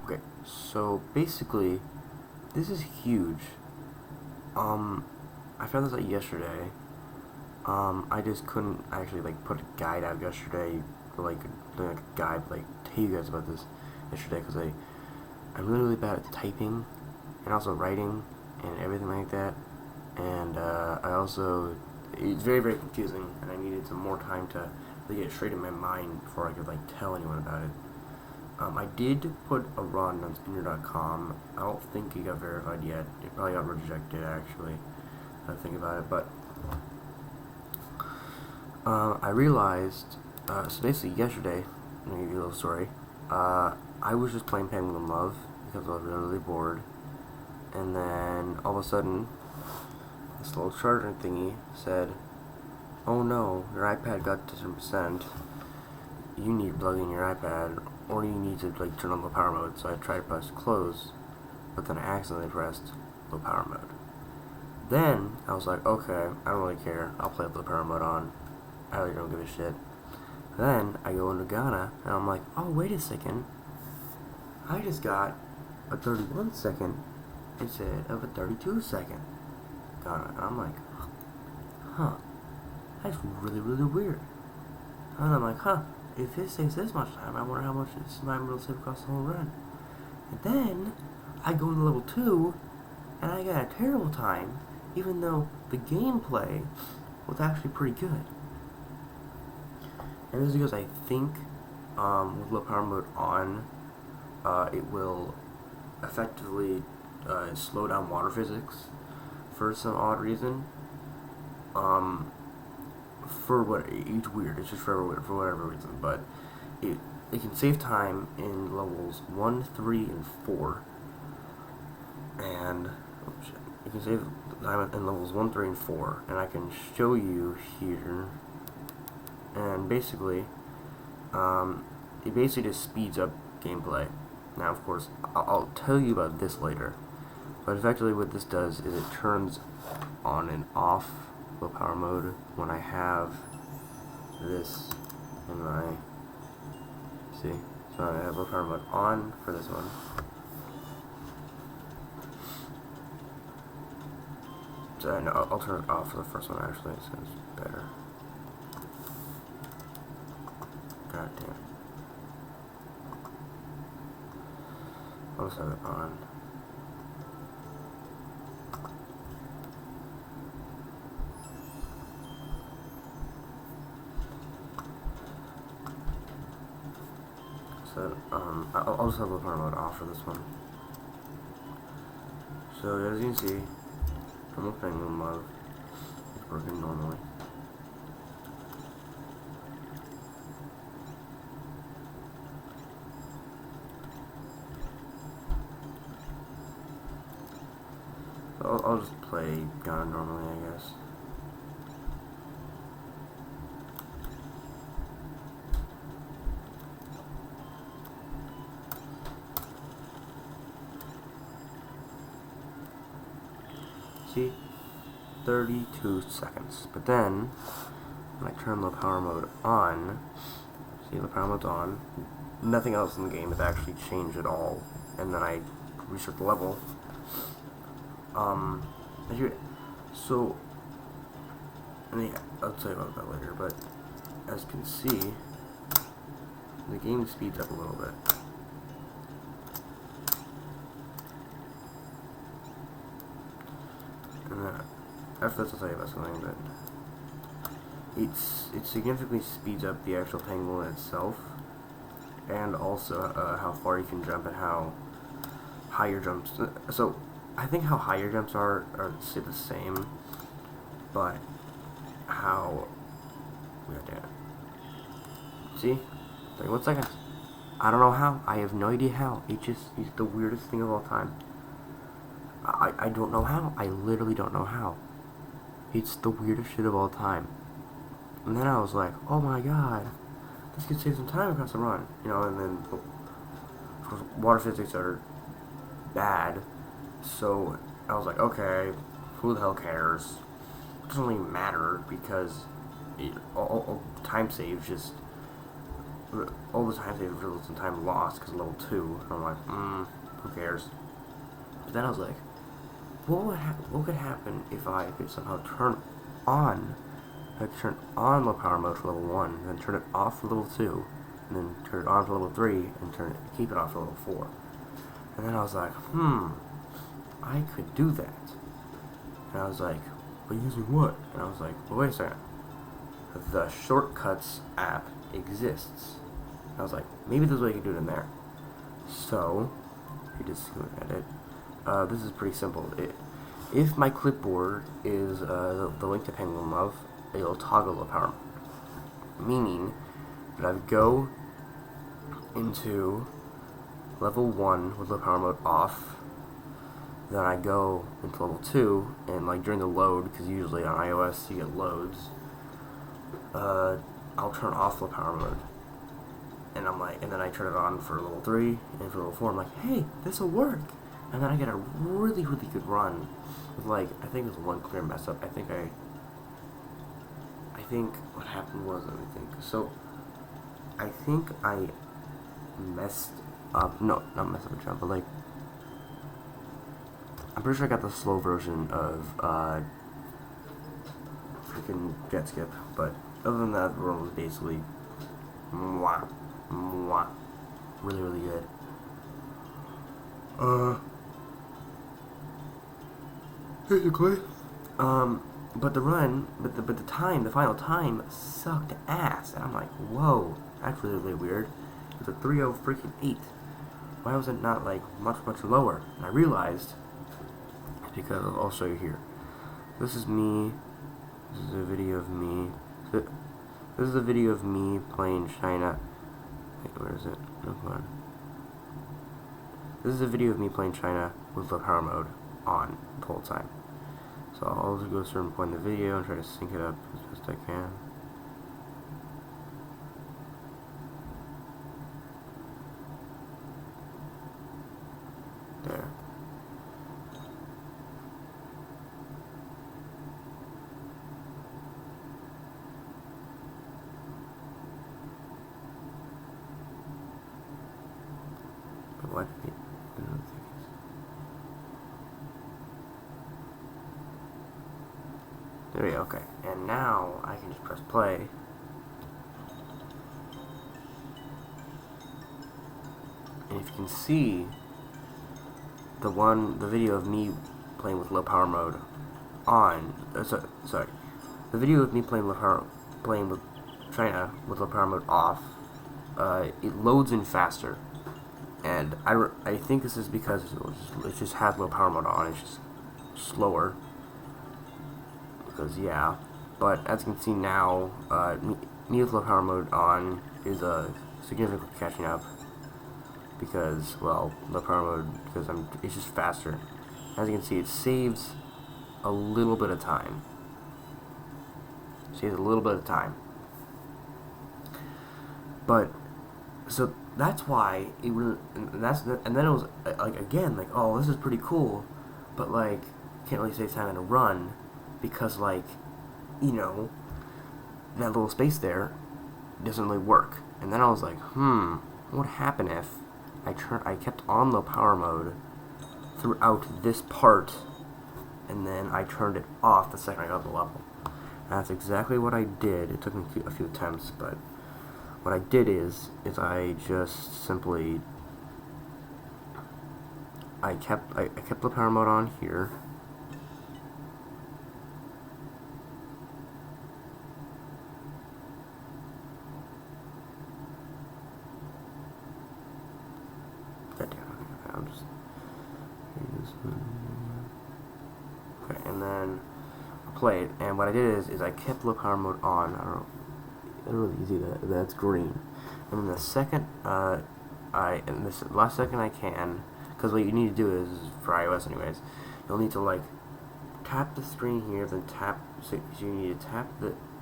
Okay, so basically, this is huge. I found this out yesterday. I just couldn't actually like put a guide out yesterday, like a guide, like tell you guys about this yesterday because I'm really bad at typing and also writing and everything like that. And I also it's very confusing, and I needed some more time to really get it straight in my mind before I could like tell anyone about it. I did put a run on spinner.com. I don't think it got verified yet. It probably got rejected actually. I think about it, but I realized. So basically, yesterday, let me give you a little story. I was just playing Penguin Love because I was really bored, and then all of a sudden, this little charger thingy said, "Oh no, your iPad got to 10%. You need to plug in your iPad, or you need to like turn on low power mode." So I tried to press close, but then I accidentally pressed low power mode. Then I was like, okay, I don't really care. I'll play with low power mode on. I really don't give a shit. Then I go into Ghana, and I'm like, oh wait a second, I just got a 31-second instead of a 32-second Ghana, and I'm like, huh, that's really weird. And I'm like, huh, if this takes this much time, I wonder how much this time will save across the whole run. And then I go into level 2, and I got a terrible time, even though the gameplay was actually pretty good. And this is because I think with low power mode on, it will effectively slow down water physics for some odd reason. For what it's weird. It's just for whatever reason, but it can save time in levels 1, 3, and 4, and you can save time in levels 1, 3, and 4, and I can show you here. And basically, it basically just speeds up gameplay. Now, of course, I'll tell you about this later, but effectively what this does is it turns on and off low power mode when I have this in my, see, so I have low power mode on for this one. So no, I'll turn it off for the first one actually, so it's better. God damn. I'll just have it on. So, I'll just have the power mode off for this one. So, as you can see, I'm Penguin Love. It's working normally. I'll just play Ghana normally, I guess. See? 32 seconds. But then, when I turn low power mode on, see, low power mode's on, nothing else in the game has actually changed at all. And then I restart the level. So, I'll tell you about that later, but as you can see, the game speeds up a little bit. And then, after this I'll tell you about something, but it significantly speeds up the actual penguin itself, and also how far you can jump and how high your jumps. So, I think how high your jumps are stay the same, but how... God damn it. See? 31 seconds. I don't know how. I have no idea how. It's the weirdest thing of all time. I don't know how. I literally don't know how. It's the weirdest shit of all time. And then I was like, oh my god, this could save some time across the run. You know, and then, of course, water physics are bad. So I was like, okay, who the hell cares? It doesn't really matter because all time saves just all the time they results in time lost because level 2. And I'm like, who cares? But then I was like, what could happen if I could somehow turn on low power mode for level 1, then turn it off for level 2, and then turn it on for level 3, and keep it off for level 4. And then I was like, I could do that. And I was like, but using what? And I was like, well, wait a second. The Shortcuts app exists. And I was like, maybe there's a way you can do it in there. So, if you just go at it, this is pretty simple. If my clipboard is the link to Penguin Love, it'll toggle the power mode. Meaning that I would go into level 1 with the power mode off, then I go into level 2, and like during the load, because usually on iOS you get loads, I'll turn off the power mode, and then I turn it on for level 3, and for level 4 I'm like, hey, this will work, and then I get a really, really good run, with like, I think there's one clear mess up. I think what happened was, let me think, so, I think I messed up, no, not messed up a jump, but like, I'm pretty sure I got the slow version of, freaking jet skip, but other than that, the run was basically, really, really good. Basically, but the final time sucked ass, and I'm like, whoa, that's really, really weird. It's a 3:08. Why was it not like much lower? And I realized it's because I'll show you here. This is me. This is a video of me. This is a video of me playing China. Wait, where is it? No, come on. This is a video of me playing China with the power mode on the whole time. So I'll just go to a certain point in the video and try to sync it up as best I can. There. But what? There we go, okay. And now I can just press play. And if you can see the video of me playing with low power mode on, sorry, the video of me playing with China with low power mode off, it loads in faster. And I think this is because it just has low power mode on, it's just slower. Because, yeah, but as you can see now, me with low power mode on is significantly catching up, because, well, low power mode, because it's just faster. As you can see, it saves a little bit of time. But, so that's why it really, and then it was, like, again, like, oh, this is pretty cool, but, like, can't really save time in a run, because, like, you know, that little space there doesn't really work. And then I was like, what would happen if I kept on low power mode throughout this part, and then I turned it off the second I got the level. And that's exactly what I did. It took me a few attempts, but what I did is I just simply I kept low power mode on here. Okay, and then I played, and what I did is I kept low power mode on. I don't really see that. That's green. And then the second in this last second I can, because what you need to do is, for iOS anyways, you'll need to like tap the screen here, then tap. So you need to tap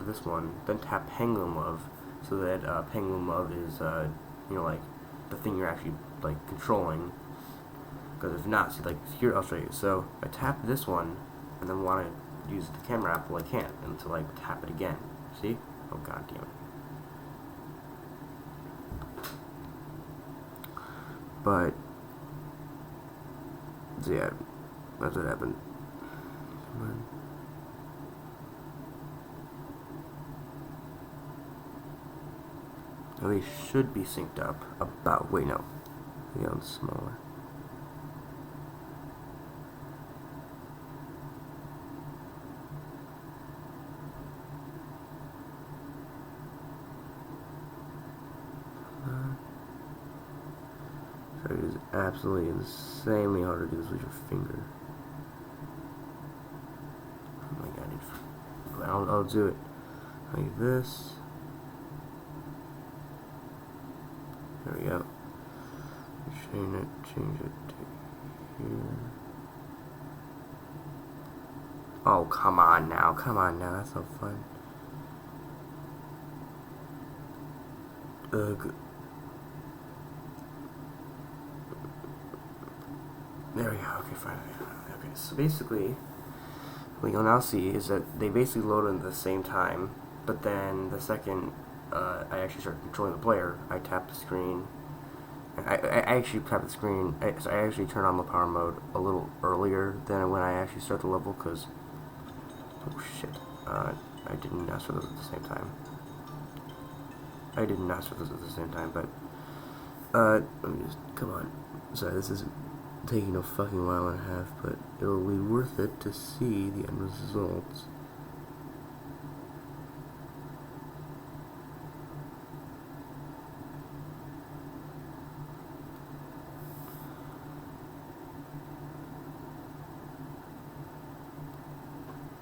this one, then tap Penguin Love, so that Penguin Love is you know, like the thing you're actually like controlling. Because if not, see, like here, I'll show you. So I tap this one, and then want to use the camera app, well I can't, and to like tap it again. See? Oh god damn it. But so yeah, that's what happened. Come on. Now they should be synced up about. Wait, no. Yeah, it's smaller. So it is absolutely insanely hard to do this with your finger. Oh my god, I'll do it like this. There we go. Change it to here. Oh, come on now, that's no fun. Ugh. There we go, okay, fine. Okay, so basically, what you'll now see is that they basically load at the same time, but then the second I actually start controlling the player, I tap the screen. I actually tap the screen, so I actually turn on the power mode a little earlier than when I actually start the level, because, oh shit, I didn't ask for those at the same time. But, let me just, come on. Sorry, this isn't taking a fucking while and a half, but it'll be worth it to see the end results.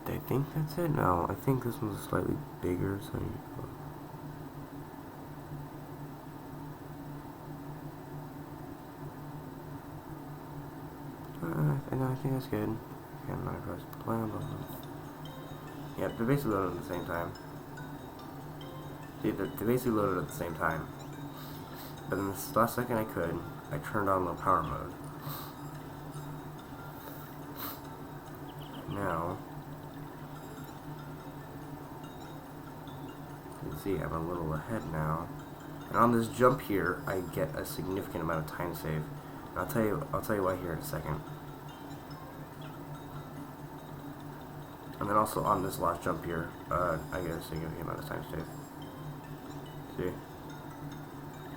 I think that's it. No, I think this one's slightly bigger, so I think that's good. Okay, I'm not press play on both of them. Yeah, they're basically loaded at the same time. See, they're basically loaded at the same time. But in the last second I turned on low power mode. Now, you can see I'm a little ahead now. And on this jump here, I get a significant amount of time save. And I'll tell you why here in a second. And then also on this last jump here, I get a significant amount of time save. See?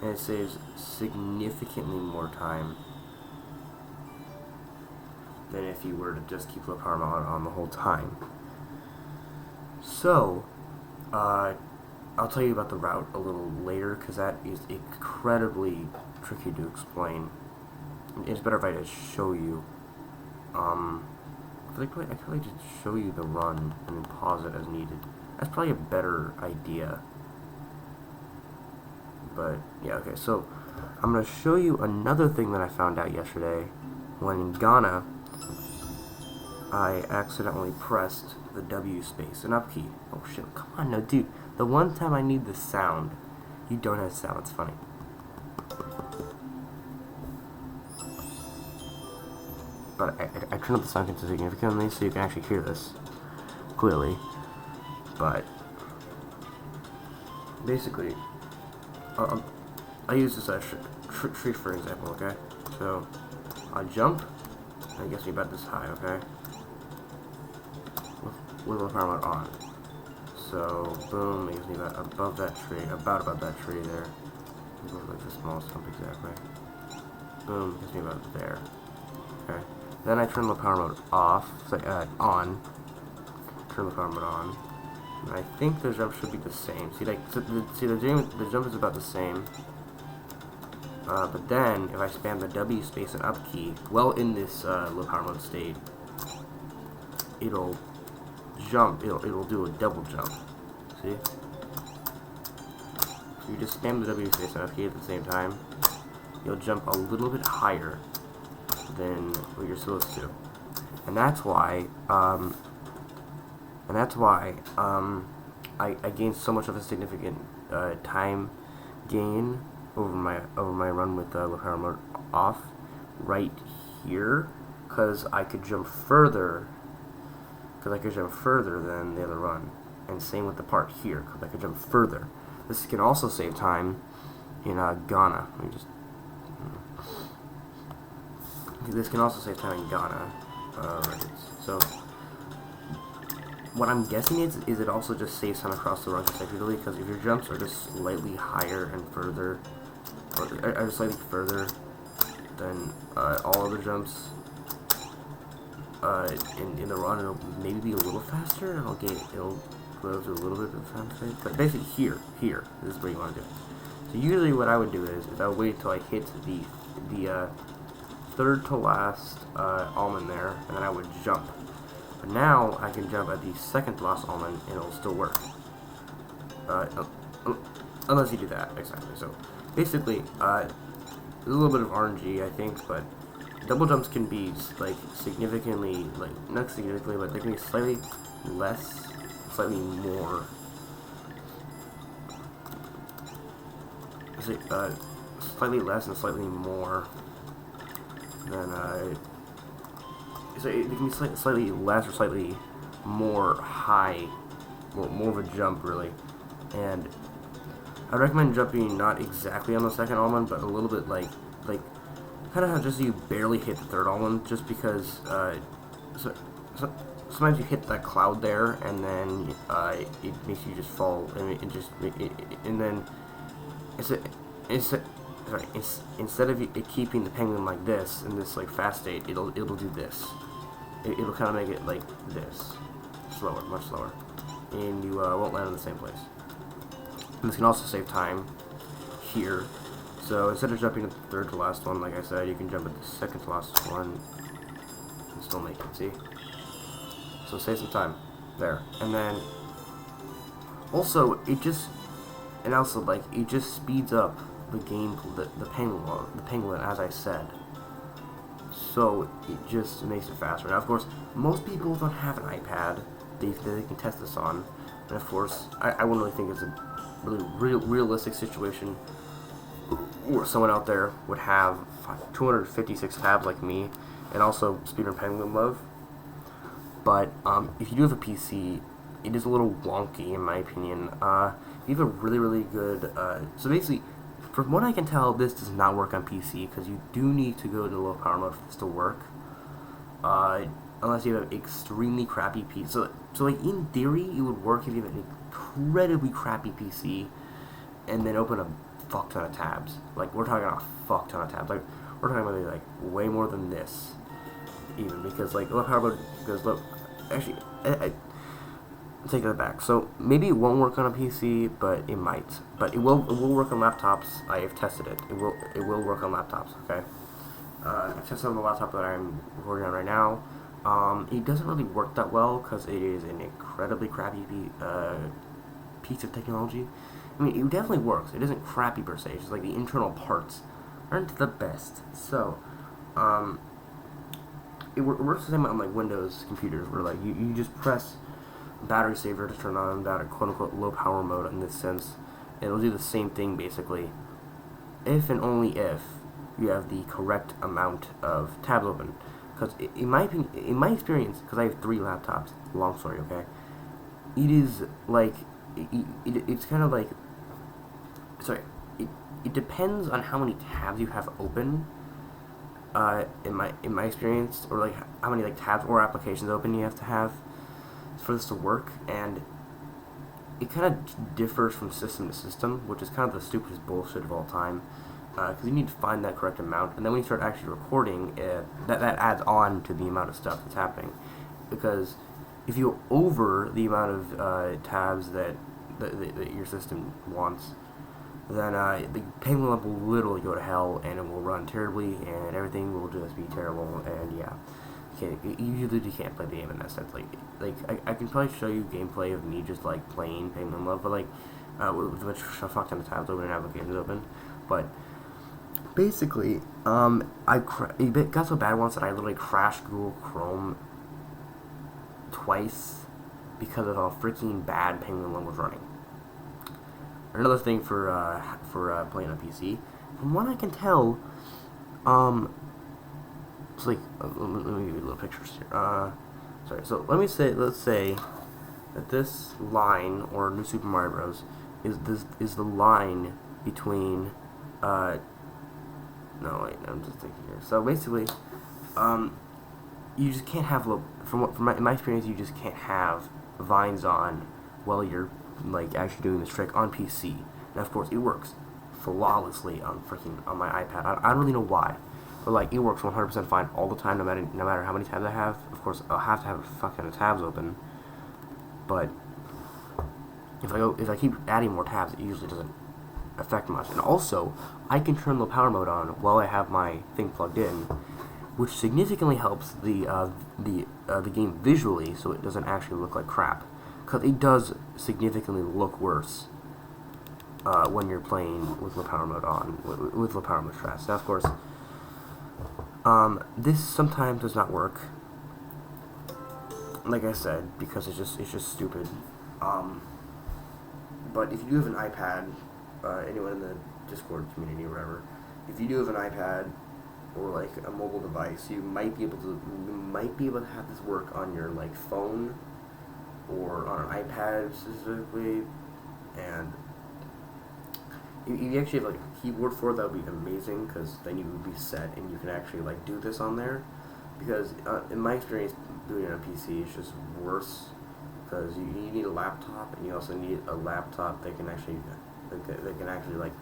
And it saves significantly more time than if you were to just keep low power mode on the whole time. So, I'll tell you about the route a little later, because that is incredibly tricky to explain. It's better if I just show you. I could probably just show you the run and then pause it as needed. That's probably a better idea. But, yeah, okay, so I'm going to show you another thing that I found out yesterday. When in Ghana, I accidentally pressed the W space and up key. Oh shit, come on, no, dude. The one time I need the sound, you don't have sound, it's funny. But I turned up the sound significantly so you can actually hear this clearly. But basically, I use this tree for example, okay? So I jump, and it gets me about this high, okay? With the power mode on. So boom, it gets me about above that tree there. Like the smallest jump exactly. Boom, gets me about there. Okay. Then I turn the power mode off, on. Turn the power mode on. And I think the jump should be the same. See, the jump is about the same. But then, if I spam the W space and up key, well in this low power mode state, it'll jump. It'll do a double jump. See? So you just spam the W space and up key at the same time. You'll jump a little bit higher than what you're supposed to, and that's why I gained so much of a significant time gain over my run with the power mode off right here, because I could jump further than the other run, and same with the part here, because I could jump further. This can also save time in Ghana. Let me just this can also save time in Ghana. Right. So what I'm guessing is it also just saves time across the run consecutively, because if your jumps are just slightly higher and further, or are slightly further than all other jumps in the run, it'll maybe be a little faster, and it'll go through a little bit of the time phase. But basically here, this is where you want to do it. So usually what I would do is I would wait until I hit the third to last almond there, and then I would jump. But now I can jump at the second to last almond, and it'll still work. Unless you do that, exactly. So basically, there's a little bit of RNG, I think, but double jumps can be like significantly, like not significantly, but they can be slightly less, slightly more. Slightly less and slightly more than so it can be slightly less or slightly more high, more of a jump really. And I recommend jumping not exactly on the second almond, but a little bit like kind of just so you barely hit the third almond, just because sometimes you hit that cloud there, and then it makes you just fall, and and then instead of it keeping the penguin like this in this like fast state, it'll do this. It'll kind of make it like this, slower, much slower, and you won't land in the same place. And this can also save time here. So instead of jumping at the third to last one, like I said, you can jump at the second to last one and still make it. See? So save some time there, and then also it just speeds up the game, the penguin, as I said. So it just makes it faster. Now, of course, most people don't have an iPad they can test this on, and of course, I wouldn't really think it's a really realistic situation where someone out there would have 256 tabs like me, and also speedrun Penguin Love. But if you do have a PC, it is a little wonky in my opinion. You have a really good. So basically, from what I can tell, this does not work on PC, because you do need to go to low power mode for this to work. Unless you have an extremely crappy PC. So like in theory, it would work if you have an incredibly crappy PC, and then open a fuck ton of tabs. Like we're talking a fuck ton of tabs. Like we're talking about like way more than this, even, because like low power mode goes low. Actually, I take that back. So maybe it won't work on a PC, but it might. But it will work on laptops. I have tested it. It will work on laptops. Okay. I tested on the laptop that I'm recording on right now. It doesn't really work that well because it is an incredibly crappy piece of technology. I mean, it definitely works. It isn't crappy per se. It's just like the internal parts aren't the best. So, it works the same on like Windows computers, where like you just press battery saver to turn on that quote unquote low power mode in this sense. It'll do the same thing basically, if and only if you have the correct amount of tabs open. Because in my experience, because I have 3 laptops, long story, okay, it is like it's kind of like, sorry, it depends on how many tabs you have open. In my experience, or like how many like tabs or applications open you have to have for this to work, and it kind of differs from system to system, which is kind of the stupidest bullshit of all time. Because you need to find that correct amount, and then when you start actually recording, that adds on to the amount of stuff that's happening. Because if you go over the amount of tabs that your system wants, then the Penguin Lab will literally go to hell, and it will run terribly, and everything will just be terrible. And yeah, you literally can't play the game in that sense. Like I can probably show you gameplay of me just like playing Penguin Love, but like with a fuck ton of tabs open and applications open, but. Basically, it got so bad once that I literally crashed Google Chrome twice because of how freaking bad Penguin One was running. Another thing for playing on PC, from what I can tell, it's like let me give you little pictures here. Sorry. So let's say that this line, or New Super Mario Bros. is the line between No, wait, I'm just thinking here. So basically, you just can't have in my experience, you just can't have vines on while you're like actually doing this trick on PC. And of course, it works flawlessly on on my iPad. I don't really know why, but like it works 100% fine all the time, no matter how many tabs I have. Of course, I'll have to have a fuck ton of tabs open, but if I keep adding more tabs, it usually doesn't affect much. And also, I can turn low power mode on while I have my thing plugged in, which significantly helps the game visually, so it doesn't actually look like crap. Because it does significantly look worse when you're playing with low power mode on, with low power mode strats. Now, of course, this sometimes does not work. Like I said, because it's just stupid. But if you do have an iPad, anyone in the Discord community or whatever, if you do have an iPad or like a mobile device, you might be able to have this work on your like phone or on an iPad specifically. And if you actually have like a keyboard for it, that would be amazing, because then you would be set and you can actually like do this on there. Because in my experience doing it on PC, it's just worse, because you need a laptop, and you also need a laptop that can actually like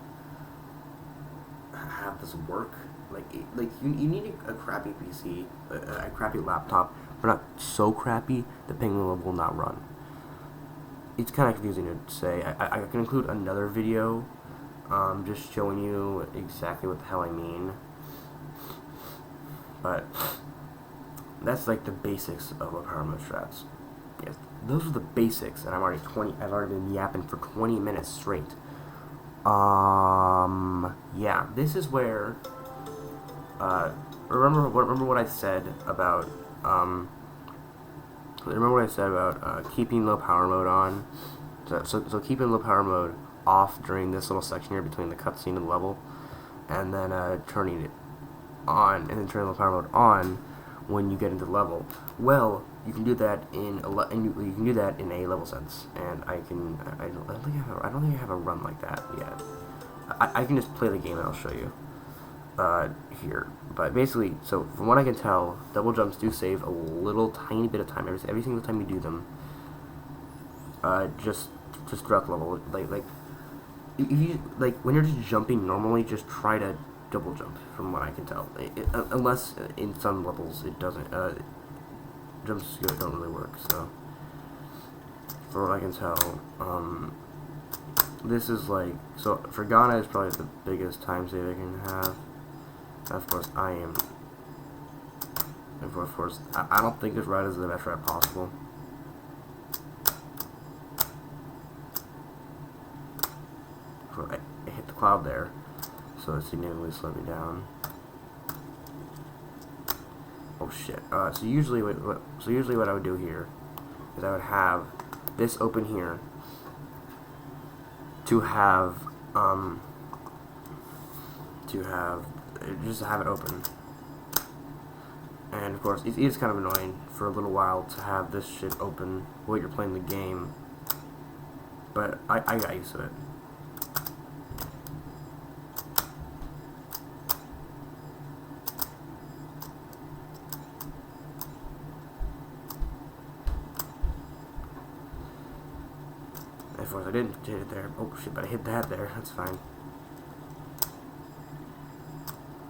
have this work. Like you need a crappy PC, a crappy laptop, but not so crappy the Penguin will not run. It's kind of confusing to say. I can include another video, just showing you exactly what the hell I mean. But that's like the basics of low power mode strats. Yes, those are the basics, and I've already been yapping for 20 minutes straight. Yeah, this is where, remember what I said about, keeping low power mode on. So keeping low power mode off during this little section here between the cutscene and the level, and then turning it on, and then turning low power mode on when you get into the level. Well, you can do that in a level sense, and I don't think I have a run like that yet. I can just play the game and I'll show you here. But basically, so from what I can tell, double jumps do save a little tiny bit of time every single time you do them. Just throughout the level, like if you when you're just jumping normally, just try to double jump. From what I can tell, unless in some levels it doesn't. Jumps don't really work. So, for what I can tell, this is like, so for Ghana is probably the biggest time save I can have. Of course, I don't think this ride is the best ride possible. So I hit the cloud there, so it significantly slowed me down. Oh shit. So usually what I would do here is I would have this open here to have it open. And of course, it is kind of annoying for a little while to have this shit open while you're playing the game, but I got used to it. Of course, I didn't hit it there. Oh shit, but I hit that there. That's fine.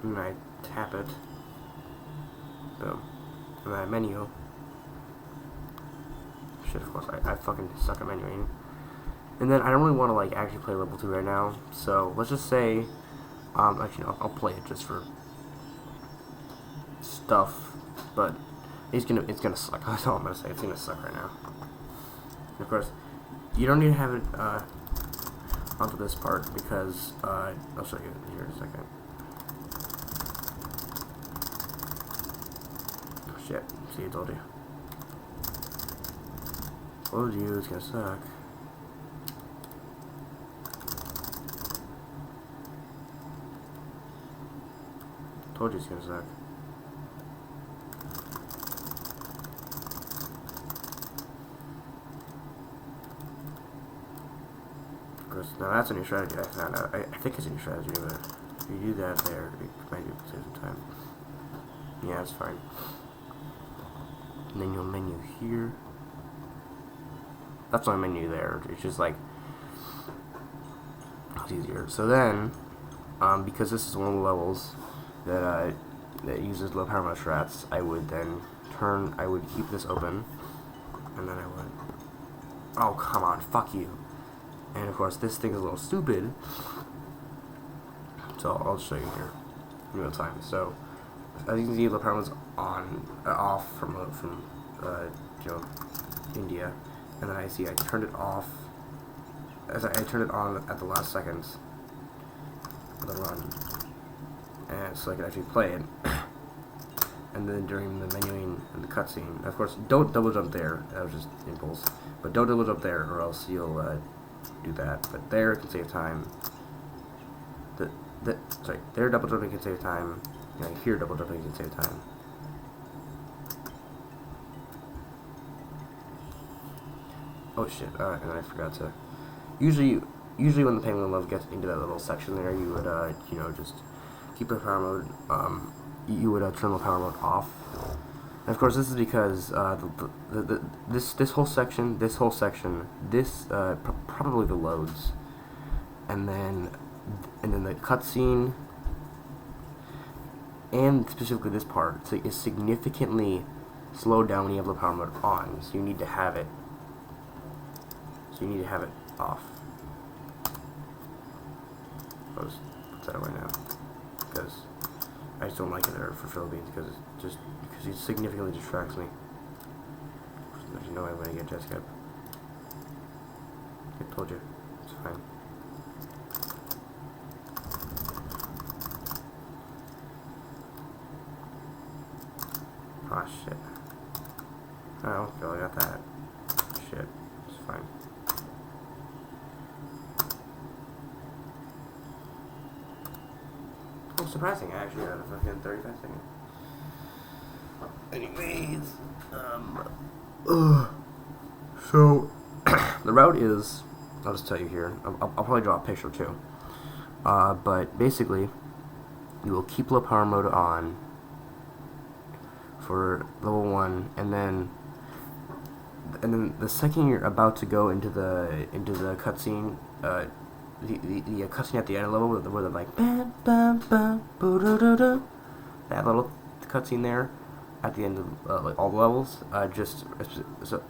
And I tap it. Boom. And then I menu. Shit, of course, I fucking suck at menuing. And then I don't really want to like actually play level 2 right now. So let's just say, actually no, I'll play it just for stuff. But it's gonna suck. That's all I'm gonna say. It's gonna suck right now. And of course, you don't need to have it onto this part, because I'll show you here in a second. Oh shit, see, I told you. Told you it's gonna suck. Told you it's gonna suck. Now that's a new strategy I found out. I think it's a new strategy, but if you do that there, it might be able to save some time. Yeah, it's fine. And then you'll menu here. That's my menu there. It's just like, it's easier. So then, because this is one of the levels that uses low power mode strats, I would keep this open, and then I would, oh come on, fuck you. And of course this thing is a little stupid, so I'll show you here in real time. So as you can see, low power mode's off from India, and then I turned it off as I turned it on at the last seconds of the run, and so I could actually play it. And then during the menuing and the cutscene, of course, don't double jump there. That was just impulse, but don't double jump there, or else you'll do that. But there it can save time. There double jumping can save time. You know, here double jumping can save time. Oh shit! And I forgot to. Usually when the Penguin Love gets into that little section there, you would just keep the power mode. You would turn the power mode off. And of course, this is because this whole section, probably the loads, and then the cutscene, and specifically this part, is significantly slowed down when you have the power mode on. So you need to have it. Off. I'll just put that away now, because I just don't like it there for Philippines, because it significantly distracts me. There's no way I'm gonna get jet skip. I told you, it's fine. Ah shit. Oh, okay, I got that. Shit, it's fine. Oh, surprising, I actually had a fucking 35 seconds. Anyways, so, the route is, I'll just tell you here, I'll probably draw a picture too, but basically, you will keep low power mode on for level 1, and then the second you're about to go into the cutscene, the cutscene at the end of the level where they're like bam, bam, bam, that little cutscene there at the end of like all the levels, sorry,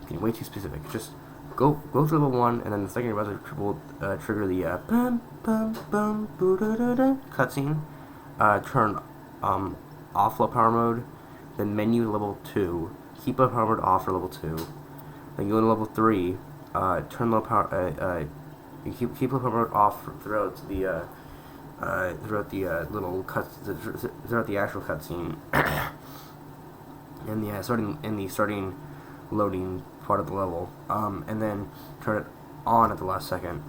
getting way too specific. Just go through level 1, and then the second you're about to trigger the bam, bam, bam, cutscene, turn off low power mode, then menu level 2, keep low power mode off for level 2, then go to level 3. Turn low power. You keep low power mode off throughout the little cuts throughout the actual cutscene, in the starting loading part of the level. And then turn it on at the last second,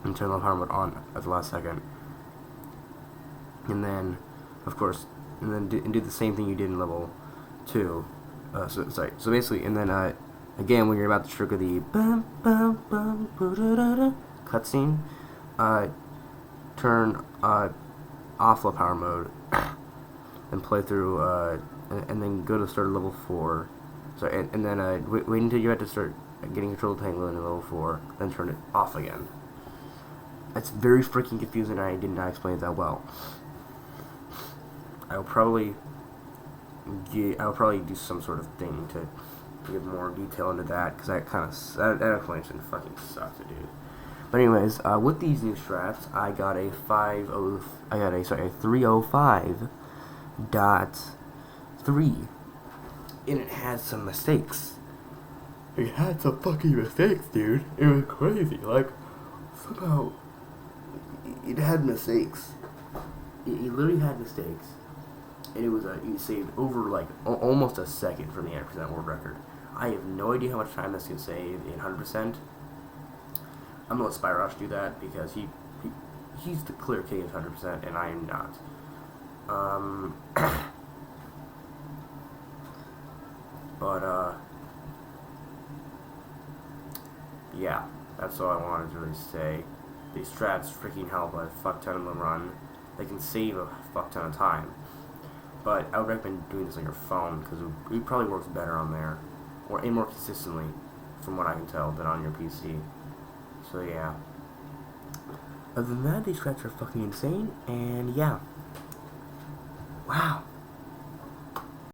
and turn low power mode on at the last second. And then, of course, do the same thing you did in level 2. So basically, and then again, when you're about to trigger the cutscene, turn off low power mode and play through, and then go to start of level 4. So and then wait until you have to start getting control of the Tangle in level 4, then turn it off again. It's very freaking confusing. I did not explain it that well. I'll probably do some sort of thing to give more detail into that, because that explanation fucking sucks, dude. But anyways, with these new strats, I got a 305.3, and it had some mistakes. It had some fucking mistakes, dude. It was crazy. Like, somehow it had mistakes. It literally had mistakes, and it saved over like almost a second from the 100% world record. I have no idea how much time this can save in 100%. I'm gonna let Spyrosh do that, because he's the clear king of 100%, and I am not. Yeah, that's all I wanted to really say. These strats freaking help a fuck ton of them run. that can save a fuck ton of time. But I would recommend doing this on your phone because it probably works better on there, or more consistently, from what I can tell, than on your PC. So yeah. Other than that, these strats are fucking insane, and yeah. Wow.